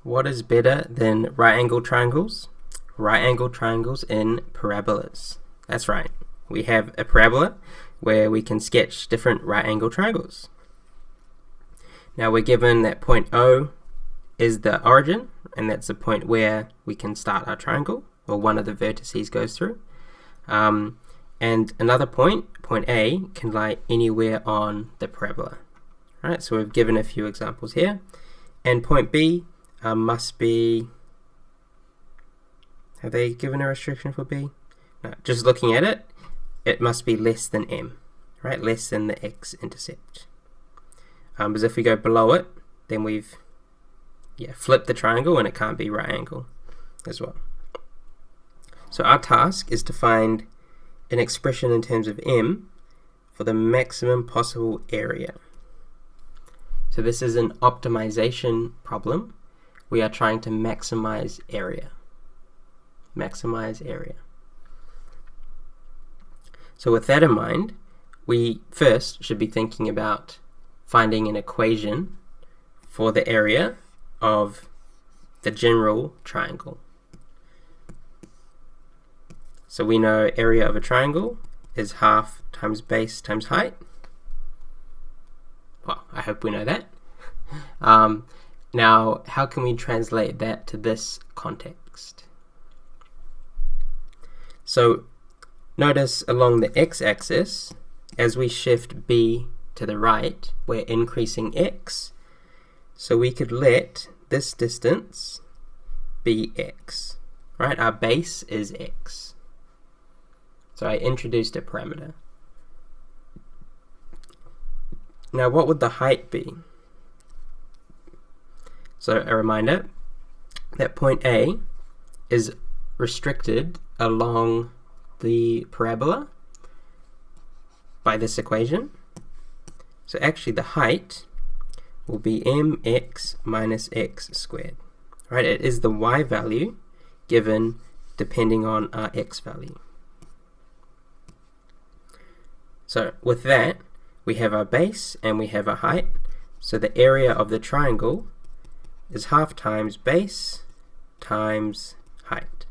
What is better than right-angled triangles? Right-angled triangles in parabolas. That's right. We have a parabola where we can sketch different right-angled triangles. Now we're given that point O is the origin, and that's the point where we can start our triangle, or one of the vertices goes through. And another point, point A, can lie anywhere on the parabola. Right, so we've given a few examples here. And point B must be, have they given a restriction for B? No, just looking at it, it must be less than M, right? Less than the x-intercept. Because if we go below it, then we've flipped the triangle and it can't be right angle as well. So our task is to find an expression in terms of M for the maximum possible area. So this is an optimization problem. We are trying to maximize area. Maximize area. So with that in mind, we first should be thinking about finding an equation for the area of the general triangle. So we know area of a triangle is half times base times height. Well, I hope we know that. Now, how can we translate that to this context? So notice along the x-axis, as we shift b to the right, we're increasing x. So we could let this distance be x, right? Our base is x. So I introduced a parameter. Now what would the height be? So a reminder that point A is restricted along the parabola by this equation. So actually the height will be mx minus x squared. Right? It is the y value given depending on our x value. So with that, we have our base and we have our height. So the area of the triangle is half times base times height.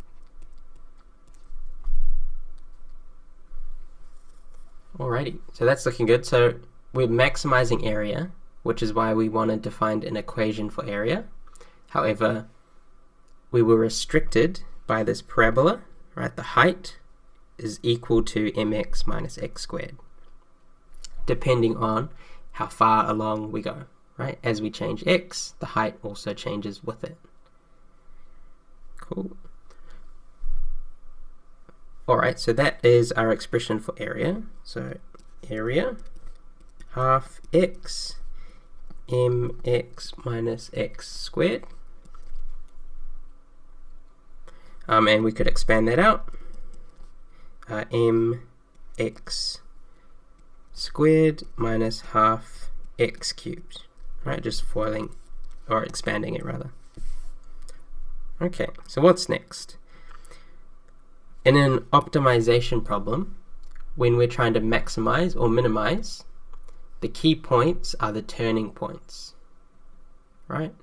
Alrighty, so that's looking good. So we're maximizing area, which is why we wanted to find an equation for area. However, we were restricted by this parabola, right? The height is equal to mx minus x squared, depending on how far along we go, right? As we change x, the height also changes with it. Cool. Alright, so that is our expression for area. So area, half x, mx minus x squared. And we could expand that out. Mx squared minus half x cubed, right? Just foiling or expanding it rather. Okay, so what's next? In an optimization problem, when we're trying to maximize or minimize, the key points are the turning points, right?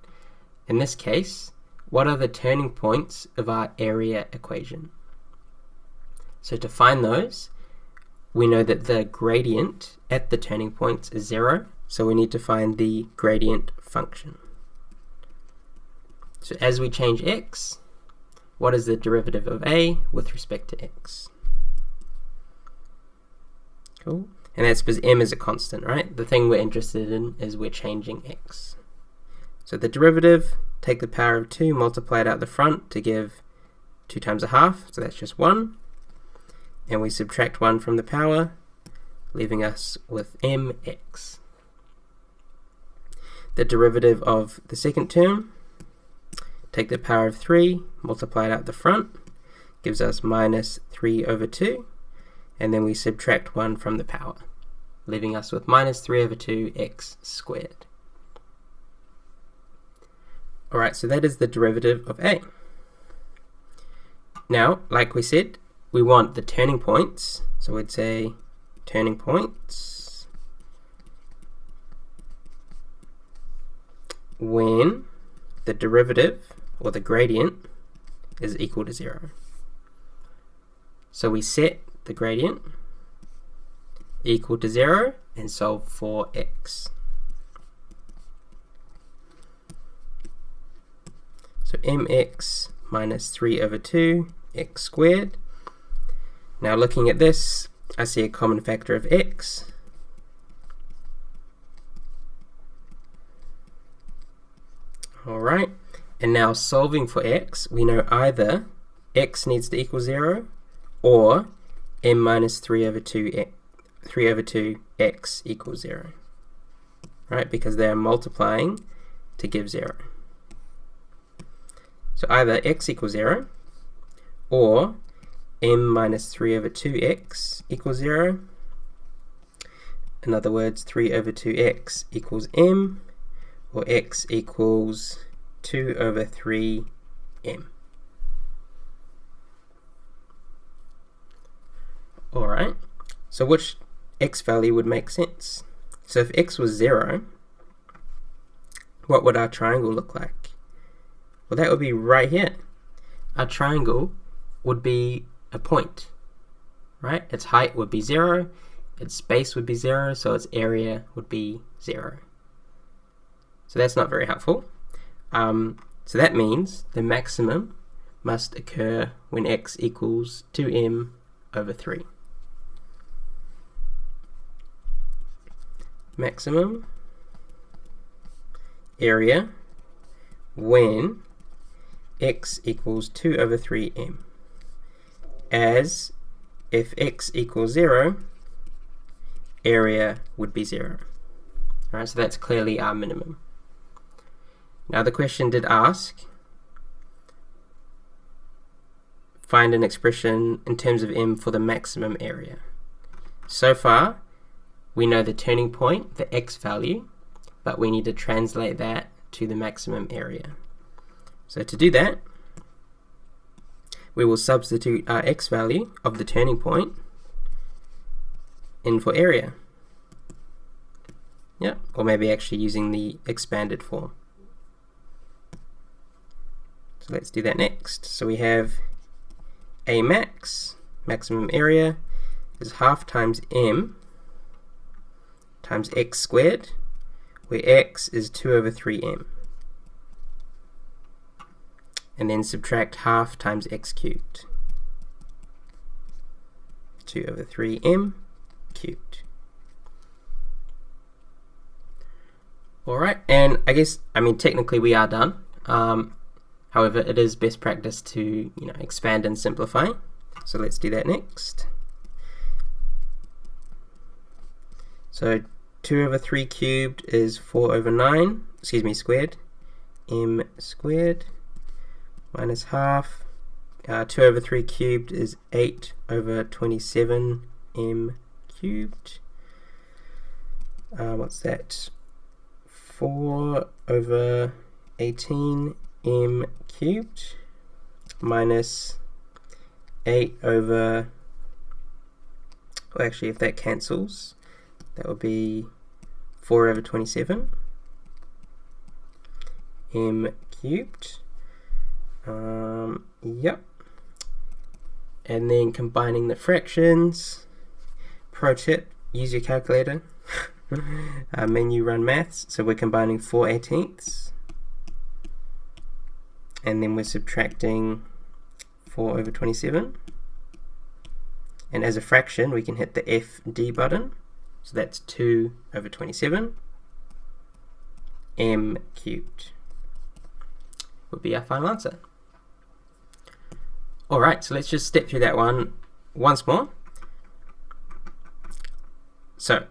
In this case, what are the turning points of our area equation? So to find those, we know that the gradient at the turning points is 0, so we need to find the gradient function. So as we change x, what is the derivative of a with respect to x? Cool. And that's because m is a constant, right? The thing we're interested in is we're changing x. So the derivative, take the power of 2, multiply it out the front to give 2 times a half, so that's just 1. And we subtract 1 from the power, leaving us with mx. The derivative of the second term, take the power of 3, multiply it out the front, gives us minus 3 over 2, and then we subtract 1 from the power, leaving us with minus 3 over 2x squared. Alright, so that is the derivative of a. Now, like we said, we want the turning points, so we'd say turning points when the derivative, or the gradient, is equal to 0. So we set the gradient equal to 0 and solve for x. So mx minus 3 over 2 x squared. Now looking at this, I see a common factor of x. Alright, and now solving for x, we know either x needs to equal 0 or m minus 3 over 2 x equals 0. Right, because they are multiplying to give 0. So either x equals 0 or m minus 3 over 2x equals 0. In other words, 3 over 2x equals m, or x equals 2 over 3m. Alright, so which x value would make sense? So if x was 0, what would our triangle look like? Well, that would be right here. Our triangle would be a point, right? Its height would be 0, its base would be 0, so its area would be 0. So that's not very helpful. So that means the maximum must occur when x equals 2m over 3. Maximum area when x equals 2 over 3m, as if x equals 0, area would be 0. Alright, so that's clearly our minimum. Now the question did ask, find an expression in terms of m for the maximum area. So far, we know the turning point, the x value, but we need to translate that to the maximum area. So to do that, we will substitute our x value of the turning point in for area. Yeah, or maybe actually using the expanded form. So let's do that next. So we have a max, maximum area, is half times m times x squared, where x is 2 over 3m. And then subtract half times x cubed. 2 over 3m cubed. Alright, and I mean technically we are done. However, it is best practice to expand and simplify. So let's do that next. So 2 over 3 cubed is 4 over 9, squared, m squared, minus half. 2 over 3 cubed is 8 over 27 m cubed. What's that? 4 over 18 m cubed minus 8 over, well actually if that cancels, that would be 4 over 27 m cubed. Yep. And then combining the fractions. Pro tip, use your calculator. Menu run maths. So we're combining 4/18, and then we're subtracting 4 over 27. And as a fraction, we can hit the FD button. So that's 2 over 27 m cubed would be our final answer. Alright, so let's just step through that one once more. So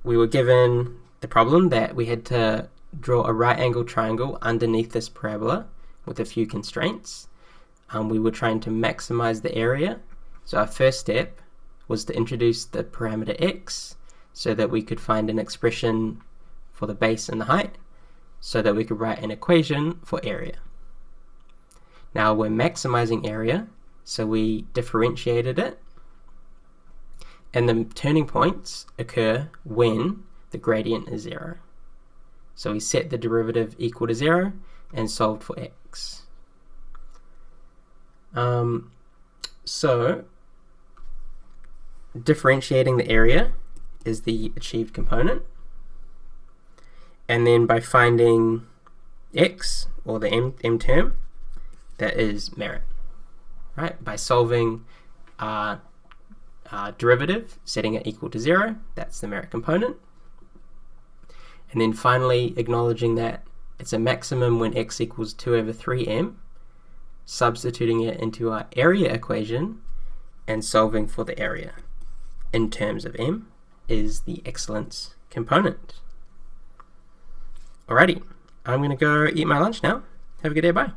we were given the problem that we had to draw a right angle triangle underneath this parabola with a few constraints. We were trying to maximize the area. So our first step was to introduce the parameter x so that we could find an expression for the base and the height so that we could write an equation for area. Now we're maximizing area, so we differentiated it, and the turning points occur when the gradient is 0. So we set the derivative equal to 0 and solved for x. So differentiating the area is the achieved component, and then by finding x, or the m term, that is merit, right? By solving derivative, setting it equal to 0, that's the merit component. And then finally acknowledging that it's a maximum when x equals 2 over 3m, substituting it into our area equation and solving for the area in terms of m is the excellence component. Alrighty, I'm going to go eat my lunch now. Have a good day, bye.